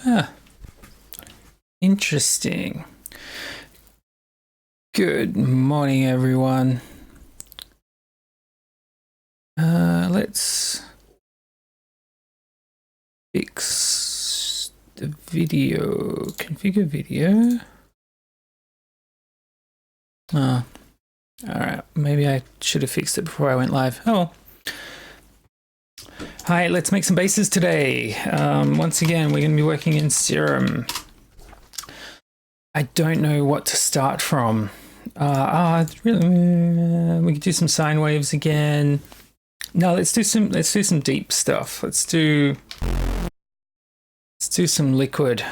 Ah, interesting. Good morning, everyone. Let's fix the video. Configure video. Oh, all right. Maybe I should have fixed it before I went live. Oh. Hi, let's make some basses today. Once again, we're going to be working in Serum. I don't know what to start from. Really, we could do some sine waves again. No, let's do some deep stuff. Let's do some liquid.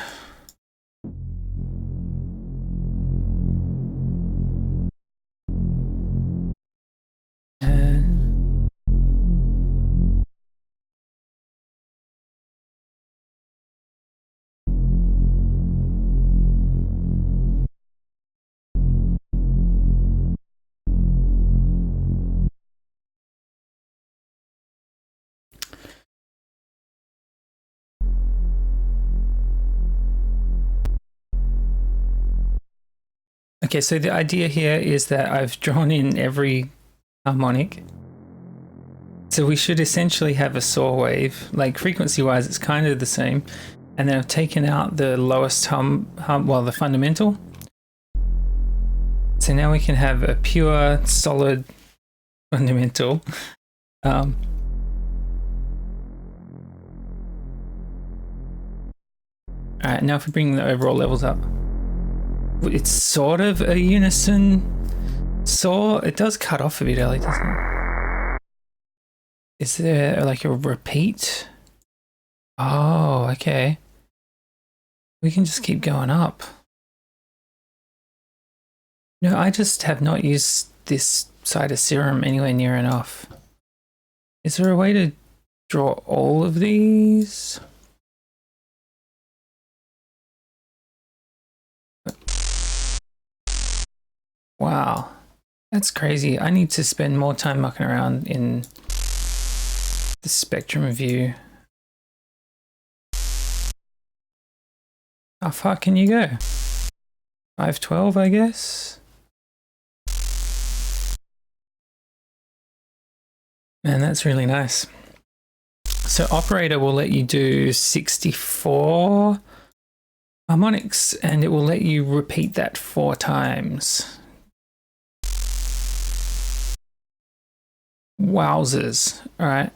Okay, so the idea here is that I've drawn in every harmonic. So we should essentially have a saw wave, like frequency-wise, it's kind of the same. And then I've taken out the lowest well, the fundamental. So now we can have a pure, solid fundamental. All right, now if we bring the overall levels up. It's sort of a unison saw. It does cut off a bit early, doesn't it? Is there like a repeat? Oh, okay. We can just keep going up. No, I just have not used this side of Serum anywhere near enough. Is there a way to draw all of these? Wow, that's crazy. I need to spend more time mucking around in the spectrum view. How far can you go? 512, I guess? Man, that's really nice. So operator will let you do 64 harmonics and it will let you repeat that 4 times. Wowzers. All right.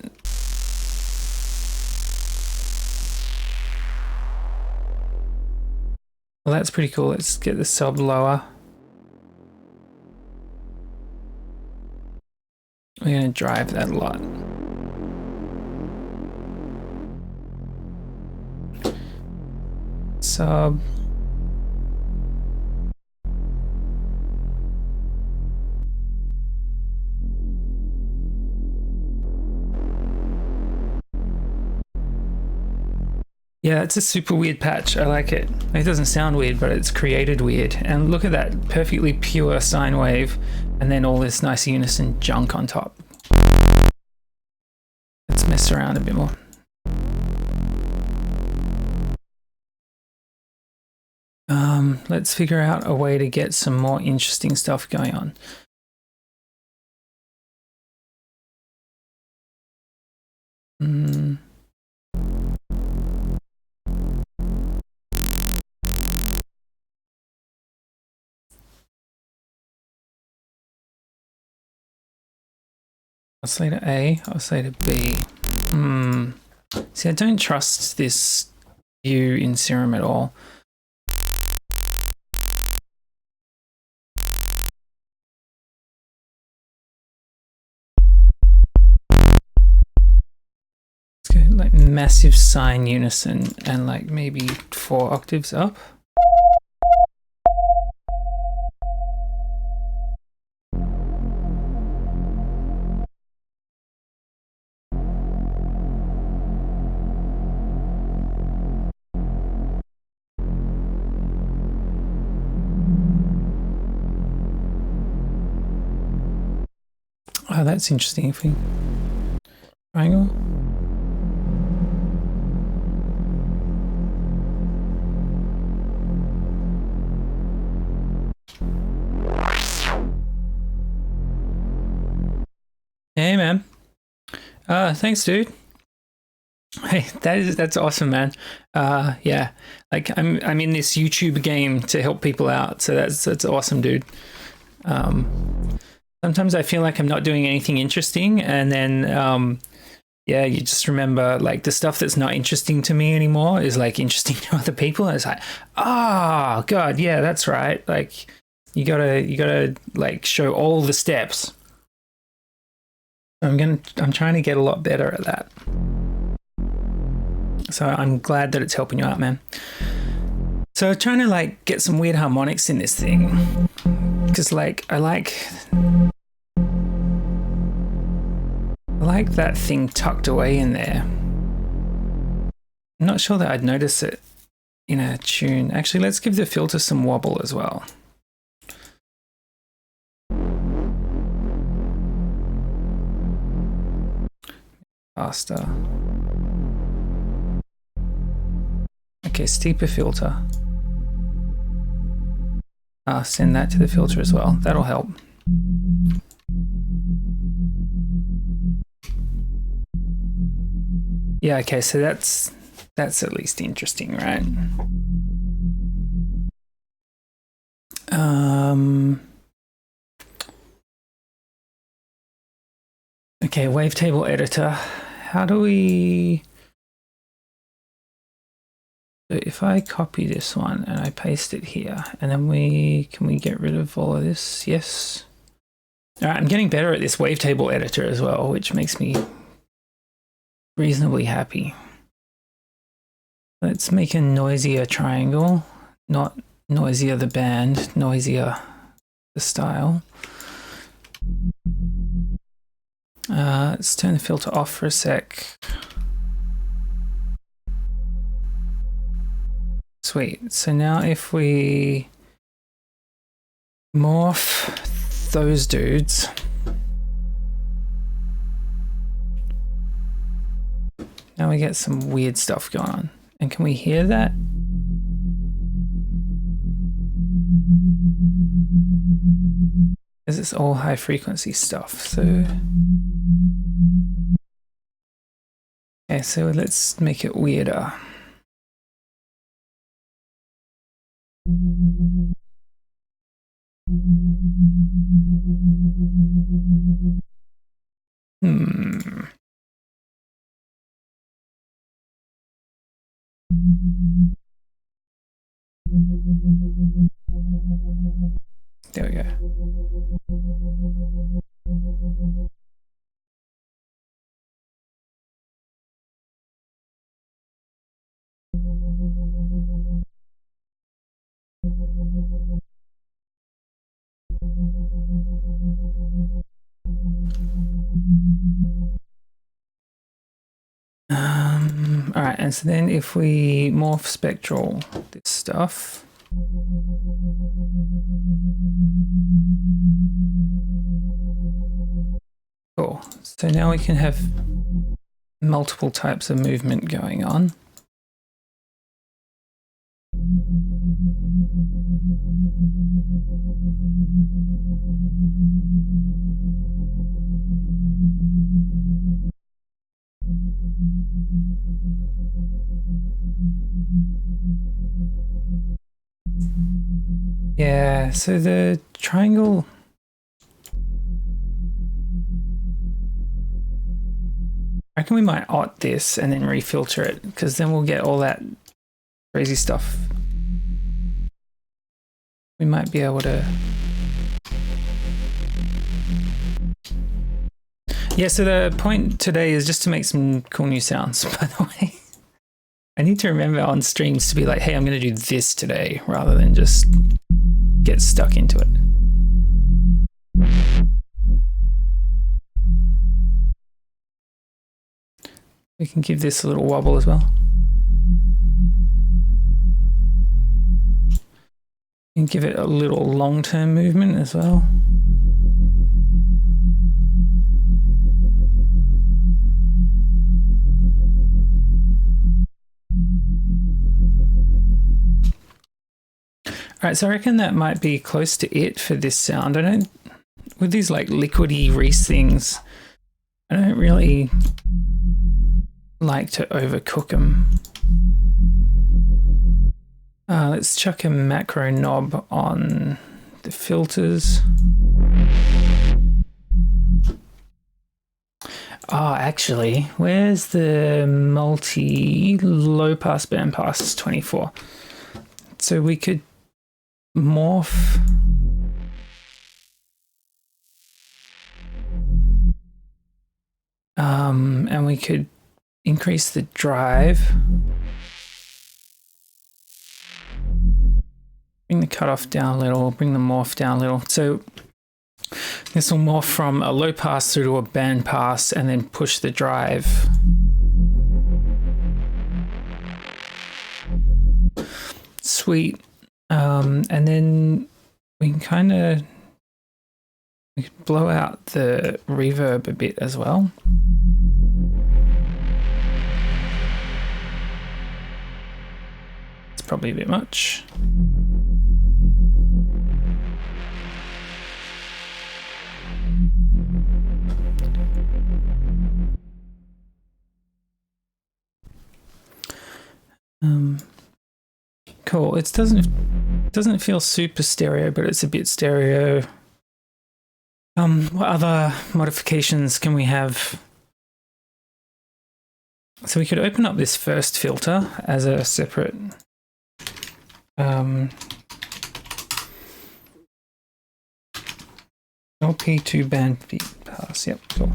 Well, that's pretty cool. Let's get the sub lower. We're going to drive that a lot. Sub. Yeah, it's a super weird patch. I like it. It doesn't sound weird, but it's created weird. And look at that perfectly pure sine wave and then all this nice unison junk on top. Let's mess around a bit more. Let's figure out a way to get some more interesting stuff going on. Oscillator A, oscillator B. See, I don't trust this view in Serum at all. Let's go like massive sine unison and like maybe 4 octaves up. Oh, that's interesting. If we triangle. Thanks, dude. Hey, that's awesome, man. Yeah, like I'm in this YouTube game to help people out, so that's awesome, dude. Sometimes I feel like I'm not doing anything interesting, and then yeah, you just remember like the stuff that's not interesting to me anymore is like interesting to other people, and it's like, oh god, yeah, that's right. Like you gotta like show all the steps. I'm trying to get a lot better at that. So I'm glad that it's helping you out, man. So trying to like get some weird harmonics in this thing, because like I like that thing tucked away in there. I'm not sure that I'd notice it in a tune. Actually, let's give the filter some wobble as well. Faster. Okay, steeper filter. Send that to the filter as well. That'll help. Yeah, okay, so that's at least interesting, right? Okay, wavetable editor. How do we... So if I copy this one and I paste it here, and then can we get rid of all of this? Yes. All right, I'm getting better at this wavetable editor as well, which makes me reasonably happy. Let's make a noisier triangle, not noisier the band, noisier the style. Let's turn the filter off for a sec. Sweet. So now if we morph those dudes, now we get some weird stuff going on. And can we hear that? Because it's all high frequency stuff. So okay, so let's make it weirder. There we go. All right, and so then if we morph spectral this stuff, cool. So now we can have multiple types of movement going on. Yeah, so the triangle, I reckon we might alt this and then refilter it, because then we'll get all that crazy stuff. We might be able to... Yeah, so the point today is just to make some cool new sounds, by the way. I need to remember on streams to be like, hey, I'm going to do this today, rather than just get stuck into it. We can give this a little wobble as well. And give it a little long-term movement as well. All right, so I reckon that might be close to it for this sound. I don't, with these like liquidy Reese things, I don't really like to overcook them. Let's chuck a macro knob on the filters. Oh, actually, where's the multi low pass band pass 24? So we could morph. And we could increase the drive. Bring the cutoff down a little, bring the morph down a little. So this will morph from a low pass through to a band pass and then push the drive. Sweet. And then we can kind of blow out the reverb a bit as well. It's probably a bit much. Cool. It doesn't feel super stereo, but it's a bit stereo. What other modifications can we have? So we could open up this first filter as a separate LP2 band beat pass. Yep, cool.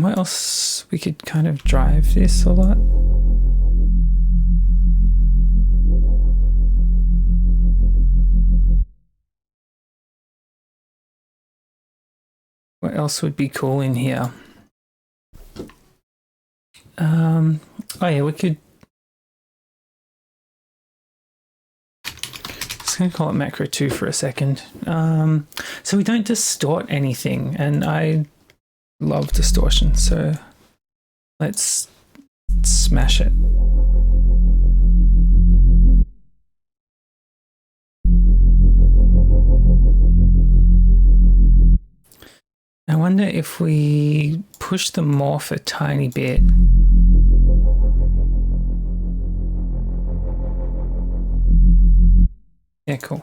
What else? We could kind of drive this a lot. What else would be cool in here? Oh yeah, we could. Just gonna call it macro 2 for a second. So we don't distort anything, and I love distortion, so let's smash it. I wonder if we push the morph a tiny bit. Yeah, cool.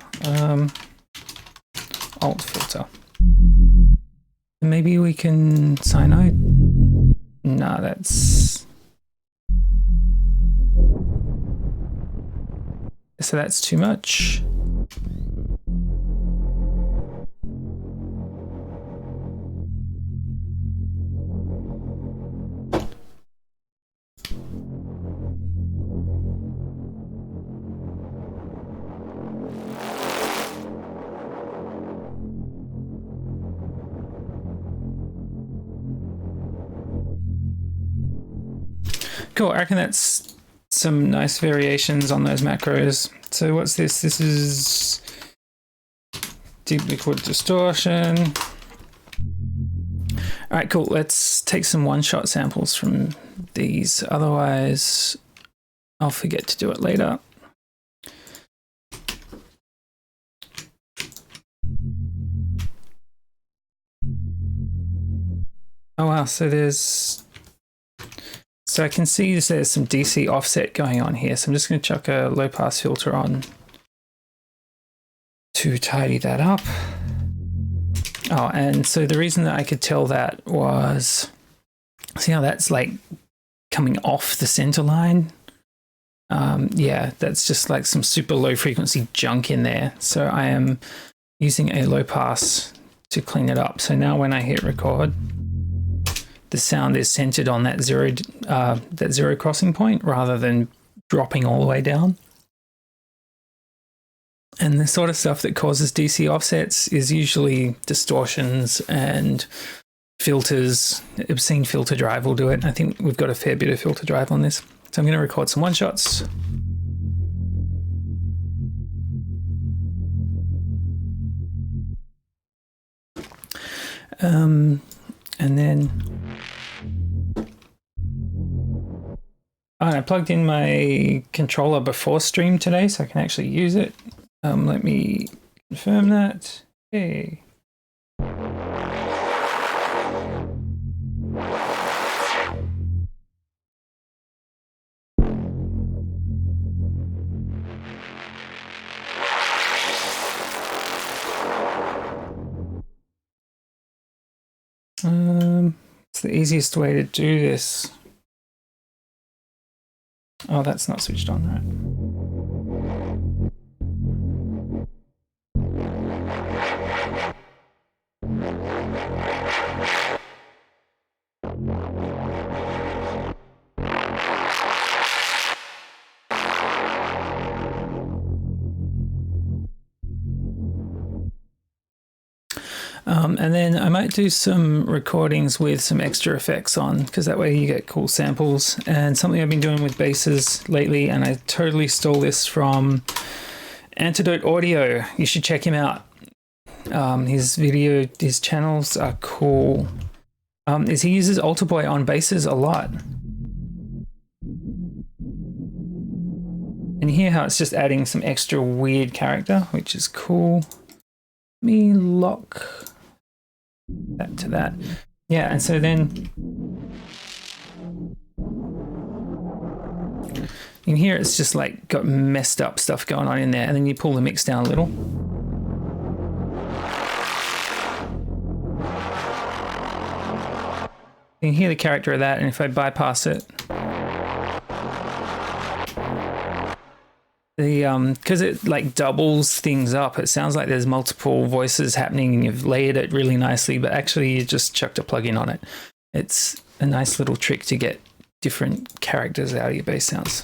Alt filter. Maybe we can cyanoid. Nah, that's... So that's too much. Cool, I reckon that's some nice variations on those macros. So what's this? This is deep liquid distortion. All right, cool. Let's take some one-shot samples from these. Otherwise, I'll forget to do it later. Oh wow, so I can see there's some DC offset going on here. So I'm just going to chuck a low pass filter on to tidy that up. Oh, and so the reason that I could tell that was, see how that's like coming off the center line? Yeah, that's just like some super low frequency junk in there. So I am using a low pass to clean it up. So now when I hit record, the sound is centered on that zero crossing point rather than dropping all the way down. And the sort of stuff that causes DC offsets is usually distortions and filters. Obscene filter drive will do it. I think we've got a fair bit of filter drive on this. So I'm going to record some one-shots. And then Oh, and I plugged in my controller before stream today, so I can actually use it. Let me confirm that. Hey. It's the easiest way to do this. Oh, that's not switched on, right? And then I might do some recordings with some extra effects on, because that way you get cool samples. And something I've been doing with basses lately, and I totally stole this from Antidote Audio. You should check him out. His channels are cool. Is he uses Alter Boy on basses a lot. And you hear how it's just adding some extra weird character, which is cool. Let me lock that to that. Yeah, and so then in here it's just like got messed up stuff going on in there, and then you pull the mix down a little. You can hear the character of that, and if I bypass it, because it like doubles things up, it sounds like there's multiple voices happening and you've layered it really nicely, but actually you just chucked a plugin on it. It's a nice little trick to get different characters out of your bass sounds.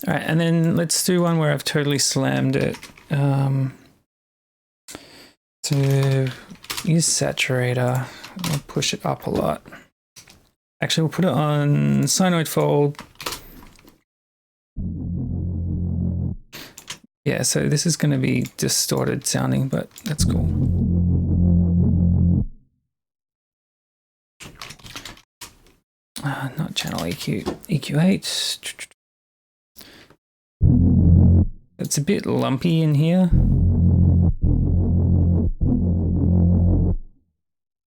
All right, and then let's do one where I've totally slammed it. To use saturator, I'll push it up a lot. Actually, we'll put it on Sinoid Fold. Yeah, so this is going to be distorted sounding, but that's cool. Not channel EQ, EQ8. It's a bit lumpy in here.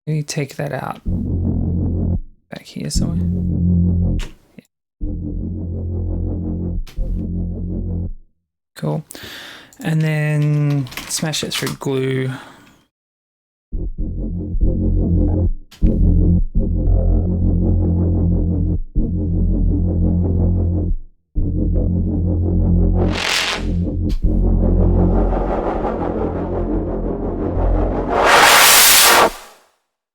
Maybe take that out. Back here somewhere. Yeah. Cool. And then smash it through glue.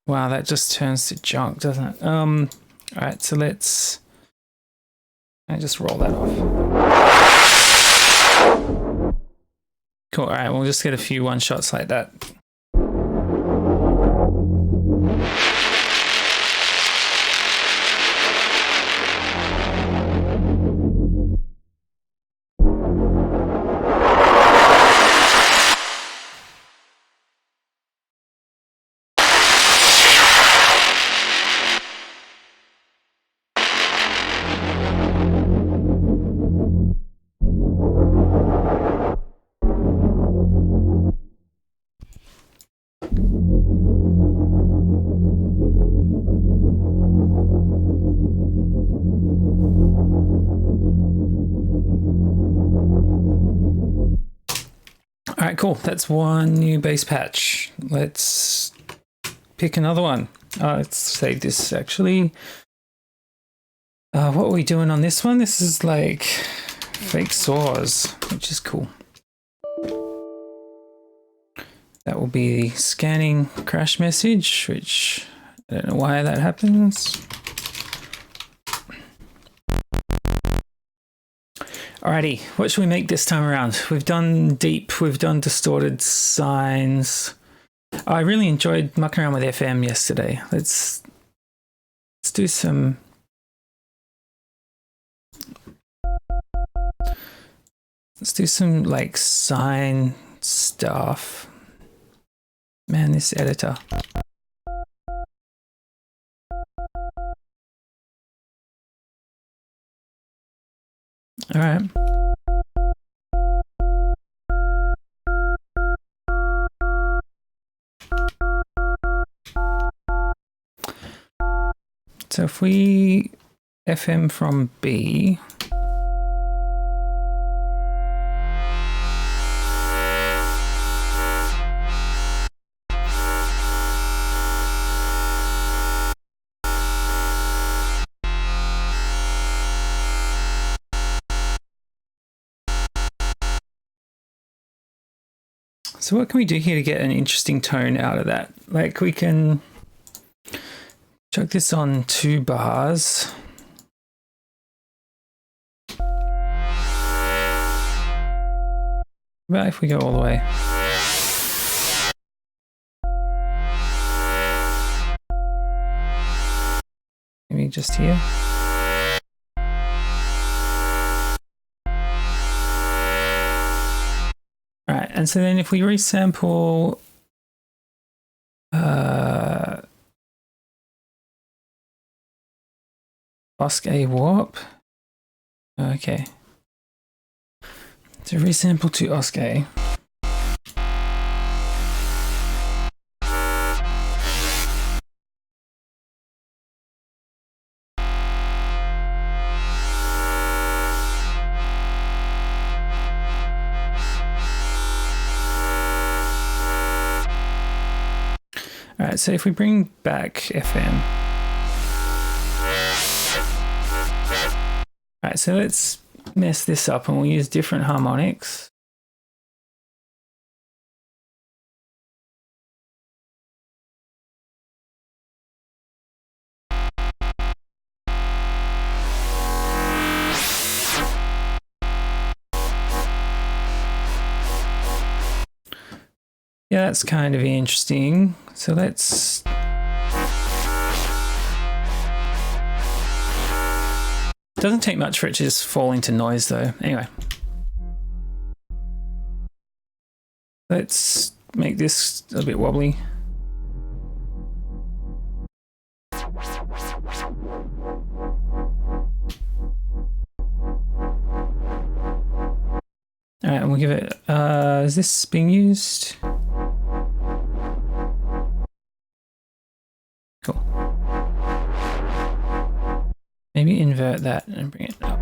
Wow, that just turns to junk, doesn't it? All right, so I just roll that off. Cool, all right, we'll just get a few one shots like that. All right, cool. That's one new bass patch. Let's pick another one. Let's save this actually. What are we doing on this one? This is like fake saws, which is cool. That will be scanning crash message, which I don't know why that happens. Alrighty, what should we make this time around? We've done deep, we've done distorted sines. I really enjoyed mucking around with FM yesterday. Let's do some. Let's do some like sine stuff. Man, this editor. All right. So if we FM from B, so what can we do here to get an interesting tone out of that? Like we can chuck this on 2 bars. But if we go all the way. Maybe just here. Alright, and so then if we resample Osc A warp. Okay. So resample to Osc A. Alright, so if we bring back FM. Alright, so let's mess this up and we'll use different harmonics. Yeah, that's kind of interesting. So let's... Doesn't take much for it to just fall into noise though. Anyway. Let's make this a bit wobbly. Alright, and we'll give it... is this being used? Cool. Maybe invert that and bring it up.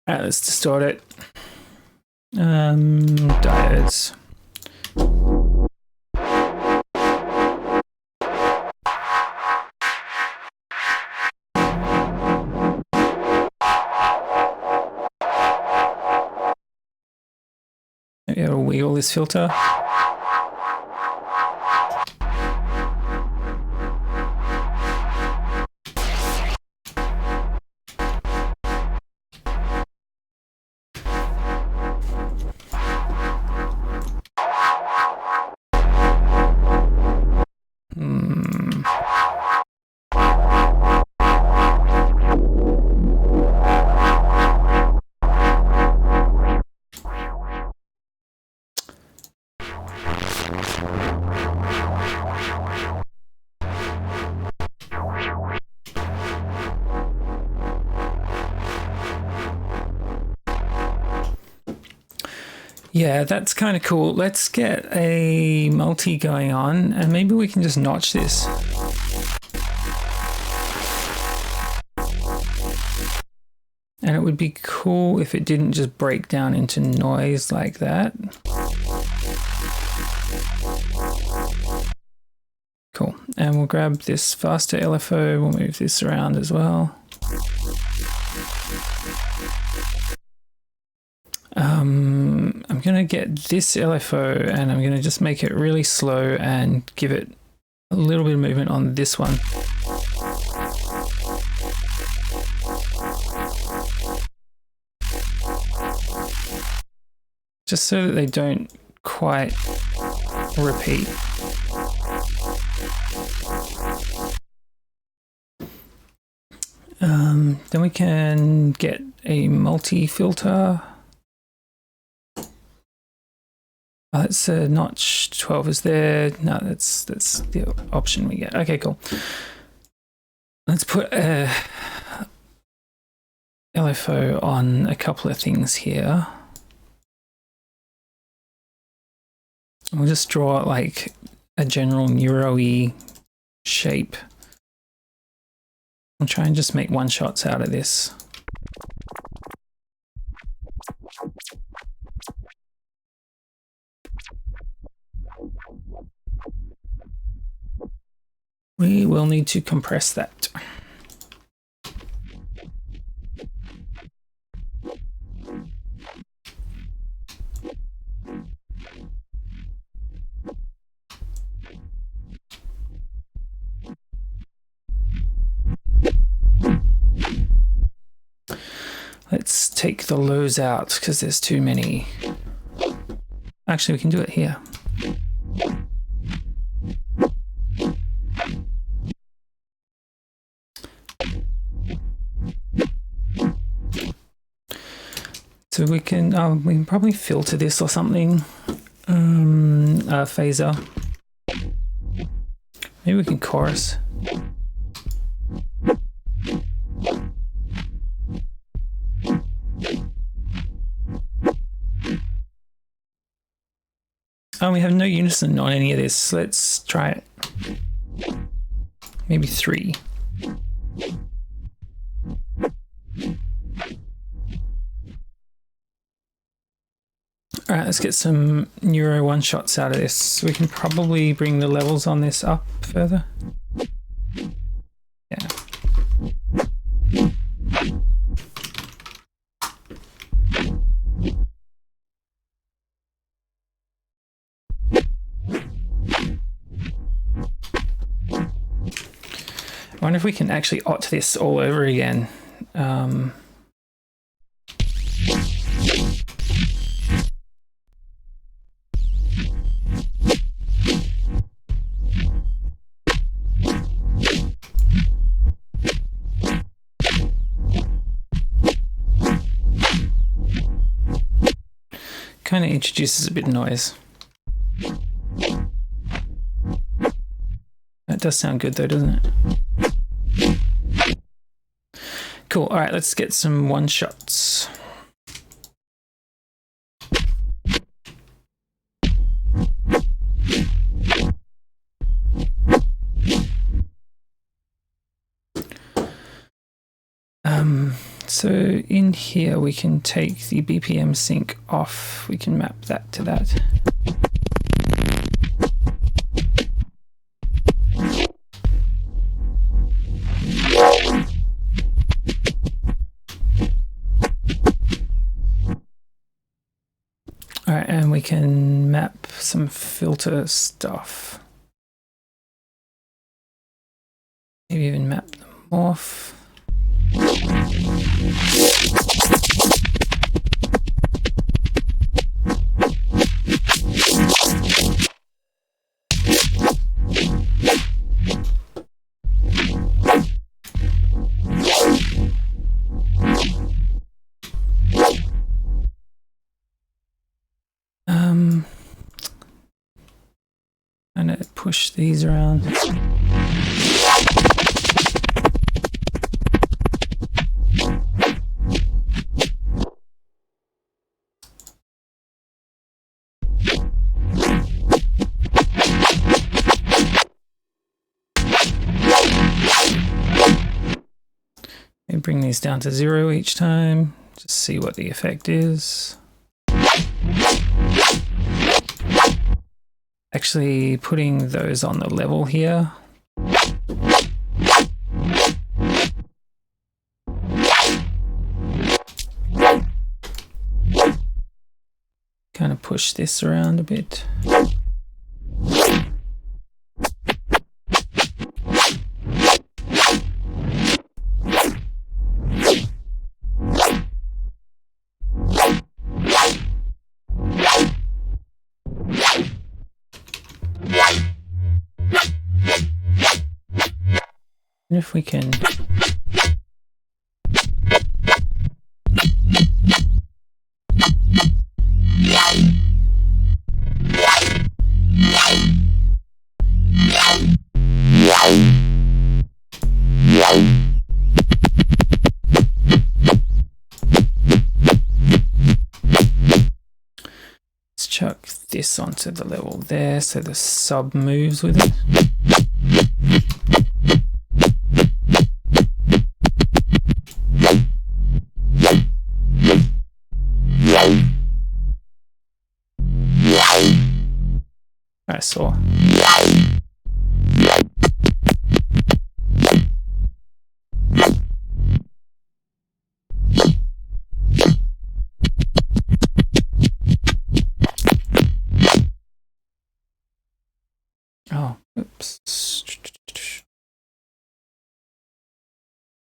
Alright, let's distort it. Diodes. Maybe I'll wiggle this filter. Yeah, that's kind of cool. Let's get a multi going on and maybe we can just notch this. And And it would be cool if it didn't just break down into noise like that. Cool. And we'll grab this faster LFO. We'll move this around as well. I'm going to get this LFO and I'm going to just make it really slow and give it a little bit of movement on this one. Just so that they don't quite repeat. Then we can get a multi-filter. Oh, that's a notch 12 is there. No, that's the option we get. Okay, cool. Let's put a LFO on a couple of things here. We'll just draw like a general neuro-y shape. I'll try and just make one shots out of this. We will need to compress that. Let's take the lows out because there's too many. Actually, we can do it here. So we can probably filter this or something. Phaser. Maybe we can chorus. Oh, we have no unison on any of this. Let's try it. Maybe 3. All right, let's get some Neuro One Shots out of this. We can probably bring the levels on this up further. Yeah. I wonder if we can actually ot this all over again. Kind of introduces a bit of noise. That does sound good though, doesn't it? Cool. All right, let's get some one shots. So in here we can take the BPM sync off. We can map that to that. All right, and we can map some filter stuff. Maybe even map them off. I'm gonna push these around. And bring these down to 0 each time. Just see what the effect is. Actually putting those on the level here. Kind of push this around a bit. And if we can let's chuck this onto the level there so the sub moves with it. I saw. Oh, oops.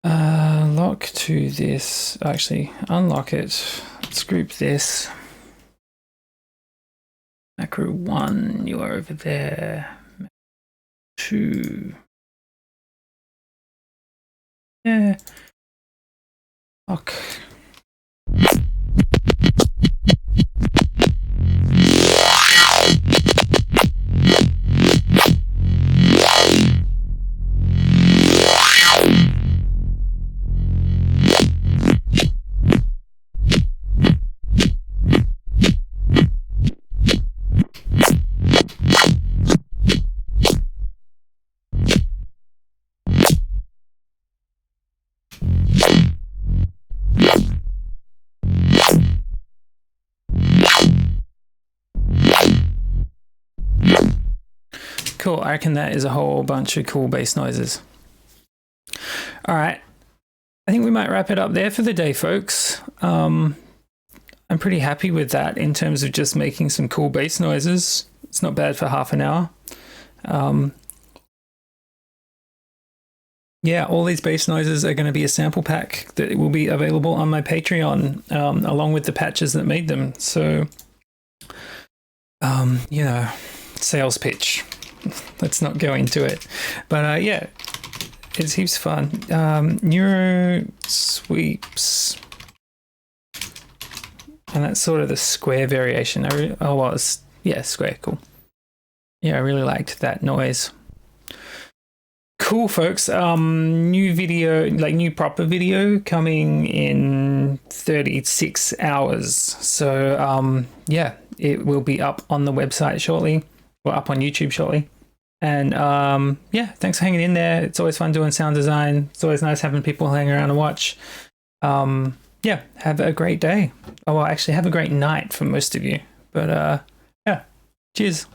Lock to this. Actually, unlock it. Let's group this. Macro 1, you are over there. 2. Yeah. Lock. Cool, I reckon that is a whole bunch of cool bass noises. All right, I think we might wrap it up there for the day, folks. I'm pretty happy with that in terms of just making some cool bass noises. It's not bad for half an hour. Yeah, all these bass noises are going to be a sample pack that will be available on my Patreon, along with the patches that made them. So, you know, sales pitch. Let's not go into it. But yeah, it's heaps fun. Neuro sweeps. And that's sort of the square variation. Oh, well, it's, yeah, square, cool. Yeah, I really liked that noise. Cool, folks. New video, like new proper video coming in 36 hours. So, yeah, it will be up on the website shortly, or up on YouTube shortly. And yeah, thanks for hanging in there. It's always fun doing sound design. It's always nice having people hang around and watch. Yeah, have a great day. Oh, well, actually, have a great night for most of you. But yeah, cheers.